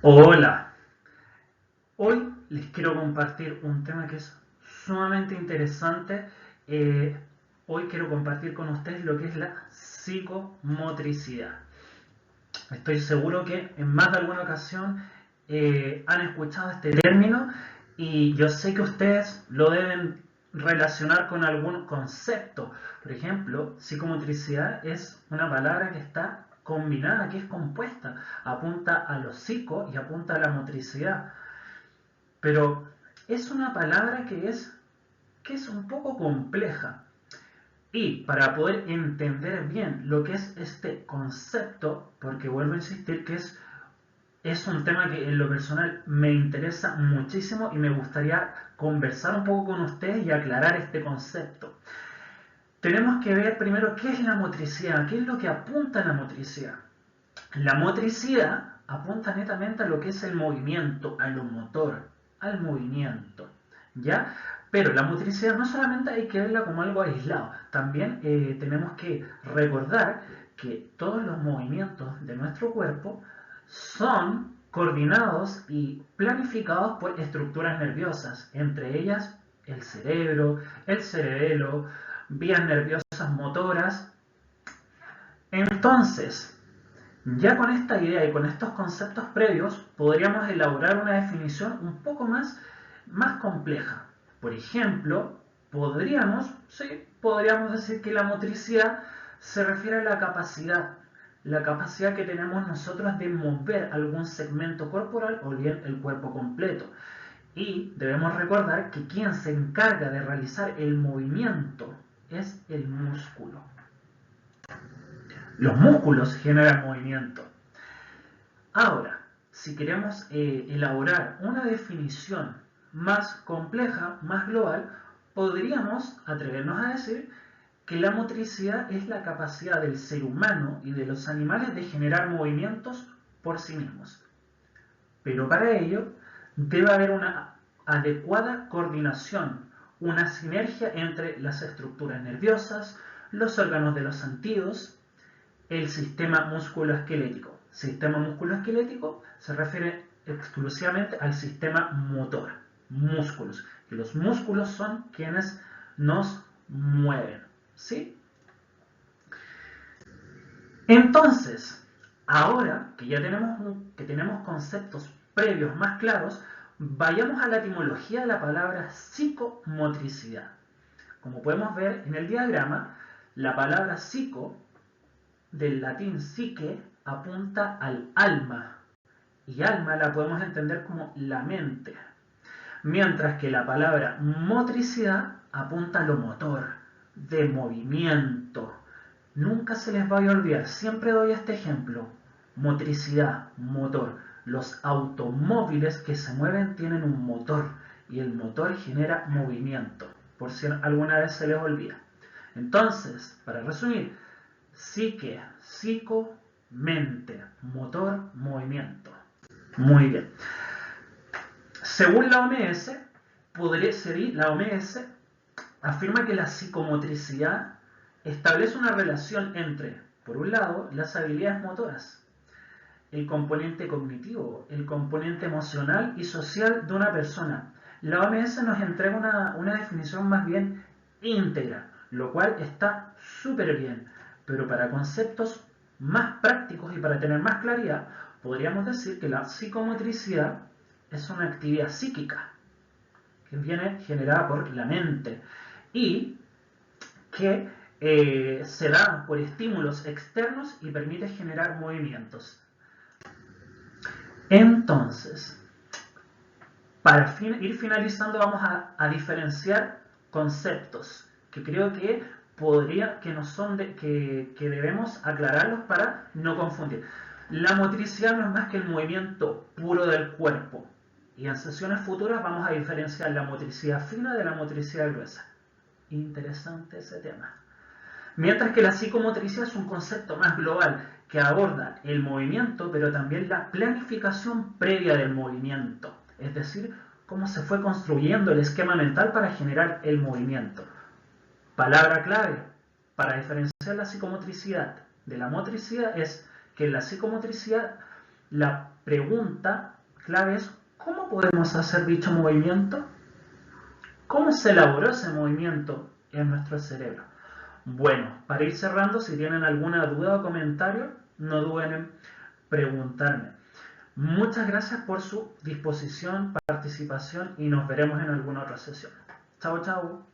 Hola, hoy les quiero compartir un tema que es sumamente interesante. Eh, Hoy quiero compartir con ustedes lo que es la psicomotricidad. Estoy seguro que en más de alguna ocasión han escuchado este término y yo sé que ustedes lo deben relacionar con algún concepto. Por ejemplo, psicomotricidad es una palabra que está combinada, que es compuesta, apunta a lo psico y apunta a la motricidad. Pero es una palabra que es un poco compleja. Y para poder entender bien lo que es este concepto, porque vuelvo a insistir que es un tema que en lo personal me interesa muchísimo y me gustaría conversar un poco con ustedes y aclarar este concepto. Tenemos que ver primero qué es la motricidad, qué es lo que apunta a la motricidad. La motricidad apunta netamente a lo que es el movimiento, a lo motor, al movimiento, ¿ya? Pero la motricidad no solamente hay que verla como algo aislado, también tenemos que recordar que todos los movimientos de nuestro cuerpo son coordinados y planificados por estructuras nerviosas, entre ellas el cerebelo, vías nerviosas motoras. Entonces, ya con esta idea y con estos conceptos previos, podríamos elaborar una definición un poco más compleja. Por ejemplo, podríamos decir que la motricidad se refiere a la capacidad que tenemos nosotros de mover algún segmento corporal o bien el cuerpo completo. Y debemos recordar que quien se encarga de realizar el movimiento es el músculo. Los músculos generan movimiento. Ahora, si queremos elaborar una definición más compleja, más global, podríamos atrevernos a decir que la motricidad es la capacidad del ser humano y de los animales de generar movimientos por sí mismos. Pero para ello debe haber una adecuada coordinación, una sinergia entre las estructuras nerviosas, los órganos de los sentidos, el sistema musculoesquelético. Sistema musculoesquelético se refiere exclusivamente al sistema motor, músculos. Y los músculos son quienes nos mueven. ¿Sí? Entonces, ahora que tenemos conceptos previos más claros, vayamos a la etimología de la palabra psicomotricidad. Como podemos ver en el diagrama, la palabra psico del latín psique apunta al alma, y alma la podemos entender como la mente, mientras que la palabra motricidad apunta a lo motor, de movimiento. Nunca se les vaya a olvidar, siempre doy este ejemplo: motricidad, motor. Los automóviles que se mueven tienen un motor y el motor genera movimiento, por si alguna vez se les olvida. Entonces, para resumir, psique, psico, mente, motor, movimiento. Muy bien. Según la OMS afirma que la psicomotricidad establece una relación entre, por un lado, las habilidades motoras, el componente cognitivo, el componente emocional y social de una persona. La OMS nos entrega una definición más bien íntegra, lo cual está súper bien, pero para conceptos más prácticos y para tener más claridad, podríamos decir que la psicomotricidad es una actividad psíquica que viene generada por la mente y que se da por estímulos externos y permite generar movimientos. Entonces, para ir finalizando, vamos a diferenciar conceptos que creo que no son que debemos aclararlos para no confundir. La motricidad no es más que el movimiento puro del cuerpo, y en sesiones futuras vamos a diferenciar la motricidad fina de la motricidad gruesa. Interesante ese tema. Mientras que la psicomotricidad es un concepto más global que aborda el movimiento, pero también la planificación previa del movimiento, es decir, cómo se fue construyendo el esquema mental para generar el movimiento. Palabra clave para diferenciar la psicomotricidad de la motricidad es que en la psicomotricidad la pregunta clave es, ¿cómo podemos hacer dicho movimiento? ¿Cómo se elaboró ese movimiento en nuestro cerebro? Bueno, para ir cerrando, si tienen alguna duda o comentario, no duden en preguntarme. Muchas gracias por su disposición, participación y nos veremos en alguna otra sesión. Chao, chao.